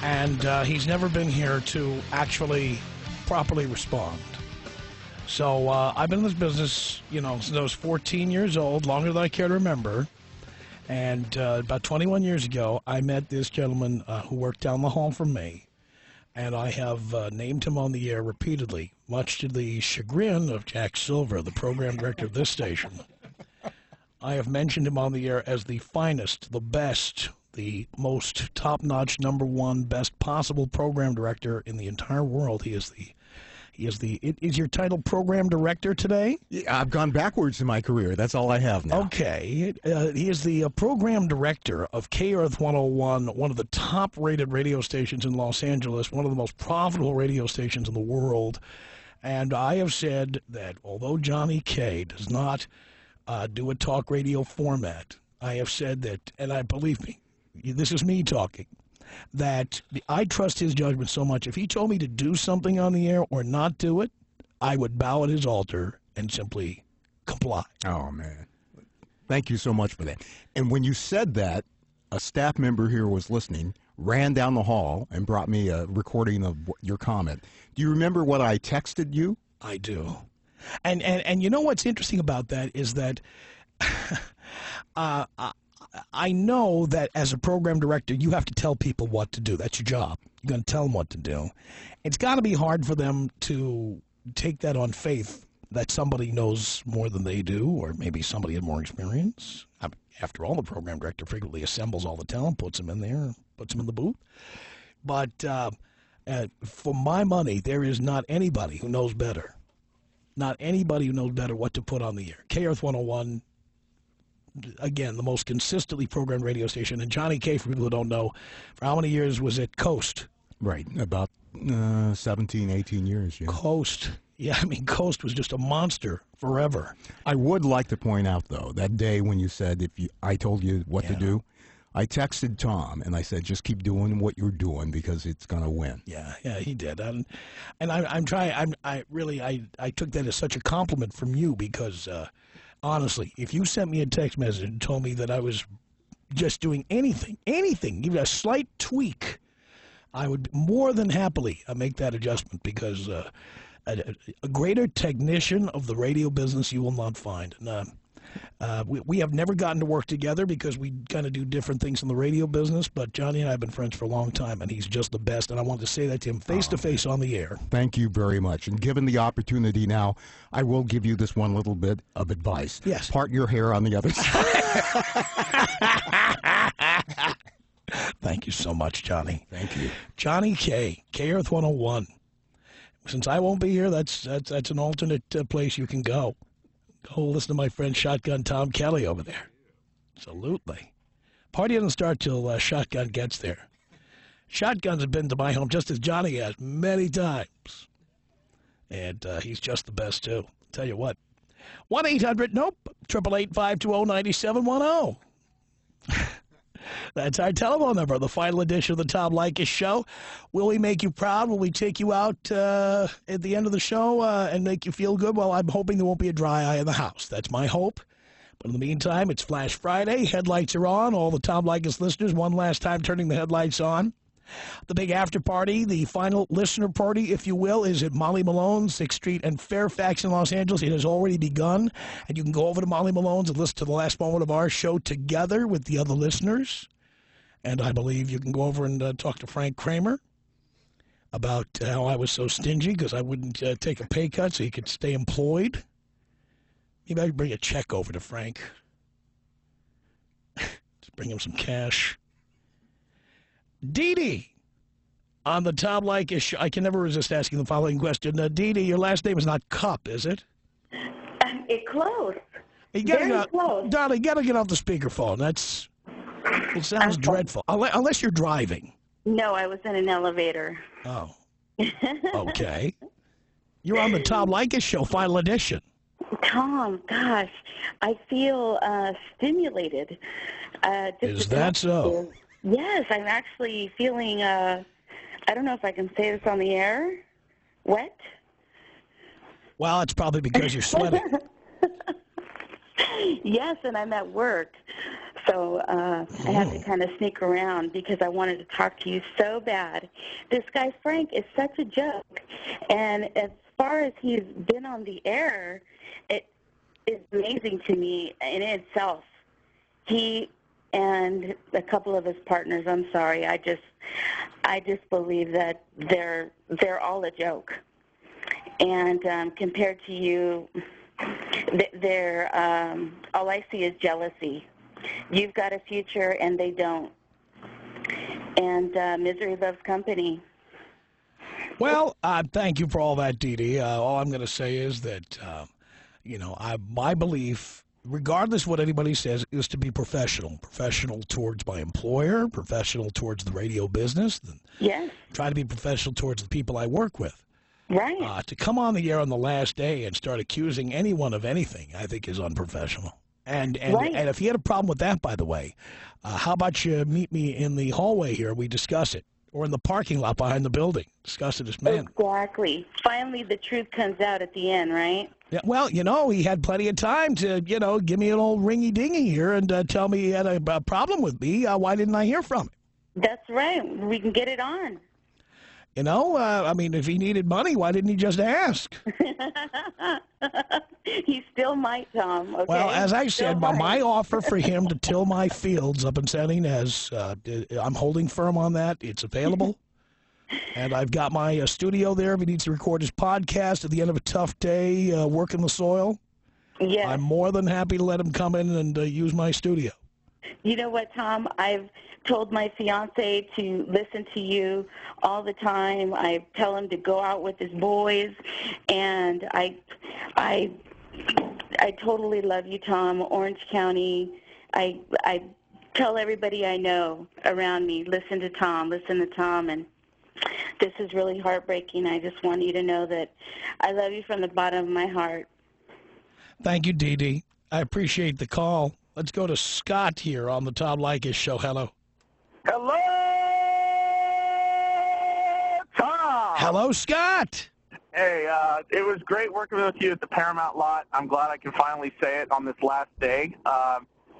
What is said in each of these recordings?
and he's never been here to actually properly respond. So I've been in this business, since I was 14 years old, longer than I care to remember. And about 21 years ago, I met this gentleman who worked down the hall from me. And I have named him on the air repeatedly, much to the chagrin of Jack Silver, the program director of this station. I have mentioned him on the air as the finest, the best, the most top-notch, #1, best possible program director in the entire world. Is your title program director today? Yeah, I've gone backwards in my career. That's all I have now. Okay. He is the program director of K-Earth 101, one of the top-rated radio stations in Los Angeles, one of the most profitable radio stations in the world. And I have said that although Johnny K does not do a talk radio format, I have said that, and I believe me, this is me talking, that I trust his judgment so much. If he told me to do something on the air or not do it, I would bow at his altar and simply comply. Oh, man. Thank you so much for that. And when you said that, a staff member here was listening, ran down the hall, and brought me a recording of your comment. Do you remember what I texted you? I do. And you know what's interesting about that is that I know that as a program director, you have to tell people what to do. That's your job. You're going to tell them what to do. It's got to be hard for them to take that on faith that somebody knows more than they do, or maybe somebody had more experience. After all, the program director frequently assembles all the talent, puts them in there, puts them in the booth. But for my money, there is not anybody who knows better. Not anybody who knows better what to put on the air. K-Earth 101, again, the most consistently programmed radio station. And Johnny K, for people who don't know, for how many years was it Coast? Right, about 17, 18 years. Yeah. Coast. Yeah, I mean, Coast was just a monster forever. I would like to point out, though, that day when you said I told you what to do, I texted Tom, and I said, just keep doing what you're doing because it's going to win. Yeah, he did. And I'm trying, I took that as such a compliment from you because, honestly, if you sent me a text message and told me that I was just doing anything, even a slight tweak, I would more than happily make that adjustment because a greater technician of the radio business you will not find. And, we have never gotten to work together because we kind of do different things in the radio business, but Johnny and I have been friends for a long time, and he's just the best, and I wanted to say that to him face-to-face on the air. Thank you very much. And given the opportunity now, I will give you this one little bit of advice. Yes. Part your hair on the other side. Thank you so much, Johnny. Thank you. Johnny K, K-Earth 101. Since I won't be here, that's an alternate place you can go. Go listen to my friend Shotgun Tom Kelly over there. Absolutely. Party doesn't start till Shotgun gets there. Shotguns have been to my home just as Johnny has many times. And he's just the best, too. Tell you what. 1-800-NOPE, 888-520-9710. That's our telephone number, the final edition of the Tom Leykis Show. Will we make you proud? Will we take you out at the end of the show and make you feel good? Well, I'm hoping there won't be a dry eye in the house. That's my hope. But in the meantime, it's Flash Friday. Headlights are on. All the Tom Leykis listeners, one last time turning the headlights on. The big after party, the final listener party, if you will, is at Molly Malone's, 6th Street and Fairfax in Los Angeles. It has already begun, and you can go over to Molly Malone's and listen to the last moment of our show together with the other listeners. And I believe you can go over and talk to Frank Kramer about how I was so stingy because I wouldn't take a pay cut so he could stay employed. Maybe I could bring a check over to Frank. Just bring him some cash. Dee Dee, on the Tom Leykis show. I can never resist asking the following question. Dee Dee, your last name is not Cup, is it? It's close. Very close. Darling, you got to get off the speakerphone. It sounds dreadful. Unless you're driving. No, I was in an elevator. Oh. Okay. You're on the Tom Leykis show, final edition. Tom, gosh, I feel stimulated. Is that so? Yes, I'm actually feeling, I don't know if I can say this on the air, wet. Well, it's probably because you're sweating. Yes, and I'm at work. So I have to kind of sneak around because I wanted to talk to you so bad. This guy Frank is such a joke, and as far as he's been on the air, it is amazing to me in itself. He and a couple of his partners, I'm sorry, I just believe that they're all a joke. And compared to you, all I see is jealousy. You've got a future, and they don't. And misery loves company. Well, thank you for all that, Dee Dee. All I'm going to say is that, my belief, regardless of what anybody says, is to be professional. Professional towards my employer, professional towards the radio business. Yes. Try to be professional towards the people I work with. Right. To come on the air on the last day and start accusing anyone of anything, I think is unprofessional. And if you had a problem with that, by the way, how about you meet me in the hallway here? We discuss it. Or in the parking lot behind the building. Discuss it as men. Exactly. Finally, the truth comes out at the end, right? Yeah, well, he had plenty of time to, give me an old ringy-dingy here and tell me he had a problem with me. Why didn't I hear from him? That's right. We can get it on. If he needed money, why didn't he just ask? He still might, Tom. Okay? Well, as I Still said, might. my offer for him to till my fields up in San Ynez, I'm holding firm on that. It's available. And I've got my studio there if he needs to record his podcast at the end of a tough day working the soil. Yes. I'm more than happy to let him come in and use my studio. You know what, Tom? I've told my fiance to listen to you all the time. I tell him to go out with his boys, and I totally love you, Tom. Orange County. I tell everybody I know around me, listen to Tom, and this is really heartbreaking. I just want you to know that I love you from the bottom of my heart. Thank you, Dee Dee. I appreciate the call. Let's go to Scott here on the Tom Leykis Show. Hello. Hello, Tom. Hello, Scott. Hey, it was great working with you at the Paramount lot. I'm glad I can finally say it on this last day.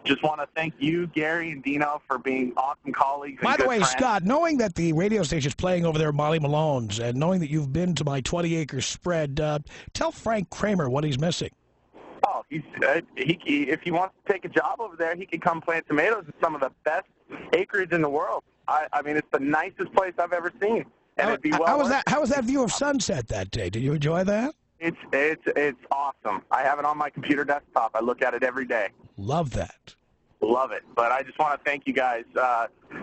Just want to thank you, Gary, and Dino for being awesome colleagues. By the way, friends. Scott, knowing that the radio station is playing over there at Molly Malone's and knowing that you've been to my 20-acre spread, tell Frank Kramer what he's missing. Oh, if he wants to take a job over there, he can come plant tomatoes in some of the best acreage in the world. I mean, it's the nicest place I've ever seen. And it'd be how was that view of sunset that day? Did you enjoy that? It's awesome. I have it on my computer desktop. I look at it every day. Love that. Love it. But I just want to thank you guys.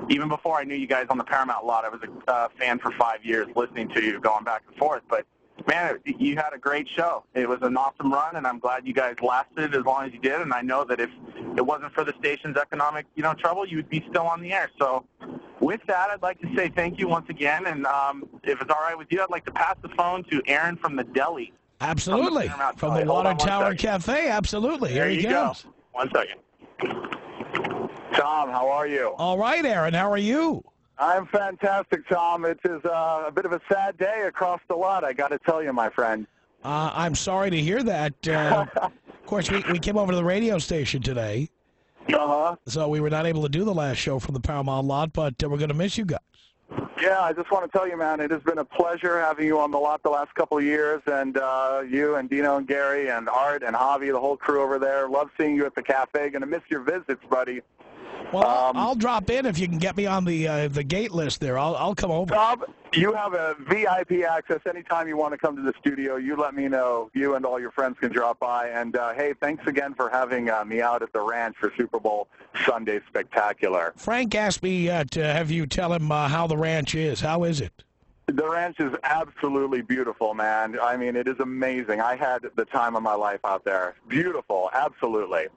Even before I knew you guys on the Paramount lot, I was a fan for 5 years, listening to you, going back and forth. But man, you had a great show. It was an awesome run, and I'm glad you guys lasted as long as you did. And I know that if it wasn't for the station's economic, trouble, you would be still on the air. So with that, I'd like to say thank you once again. And if it's all right with you, I'd like to pass the phone to Aaron from the deli. Absolutely. From the Water Tower Cafe. Absolutely. There Here he you goes. go. 1 second. Tom, how are you? All right, Aaron. How are you? I'm fantastic, Tom. It is a bit of a sad day across the lot, I got to tell you, my friend. I'm sorry to hear that. Of course, we came over to the radio station today, so we were not able to do the last show from the Paramount lot, but we're going to miss you guys. Yeah, I just want to tell you, man, it has been a pleasure having you on the lot the last couple of years, and you and Dino and Gary and Art and Javi, the whole crew over there. Love seeing you at the cafe. Going to miss your visits, buddy. Well, I'll drop in if you can get me on the gate list there. I'll come over. Tom, you have a VIP access anytime you want to come to the studio. You let me know. You and all your friends can drop by. And, hey, thanks again for having me out at the ranch for Super Bowl Sunday Spectacular. Frank asked me to have you tell him how the ranch is. How is it? The ranch is absolutely beautiful, man. I mean, it is amazing. I had the time of my life out there. Beautiful, absolutely.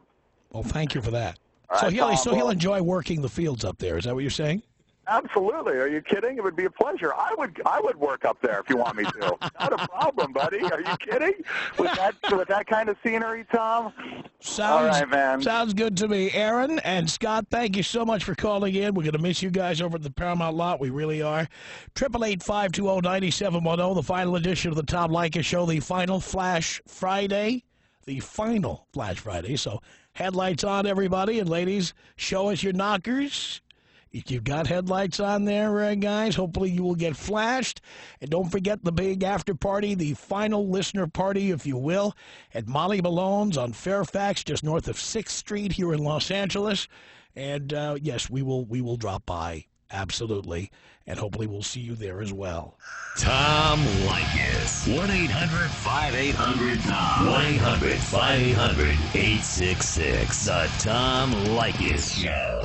Well, thank you for that. All right, So he'll enjoy working the fields up there. Is that what you're saying? Absolutely. Are you kidding? It would be a pleasure. I would work up there if you want me to. Not a problem, buddy. Are you kidding? With that kind of scenery, Tom? All right, man. Sounds good to me. Aaron and Scott, thank you so much for calling in. We're going to miss you guys over at the Paramount lot. We really are. 888-520-9710, the final edition of the Tom Leykis Show, the final Flash Friday. the final Flash Friday. So headlights on, everybody. And ladies, show us your knockers. If you've got headlights on there, guys, hopefully you will get flashed. And don't forget the big after party, the final listener party, if you will, at Molly Malone's on Fairfax, just north of 6th Street here in Los Angeles. And, yes, we will drop by, absolutely. And hopefully we'll see you there as well. Tom Leykis. 1-800-5800-TOM. 1-800-5800-866. The Tom Leykis Show.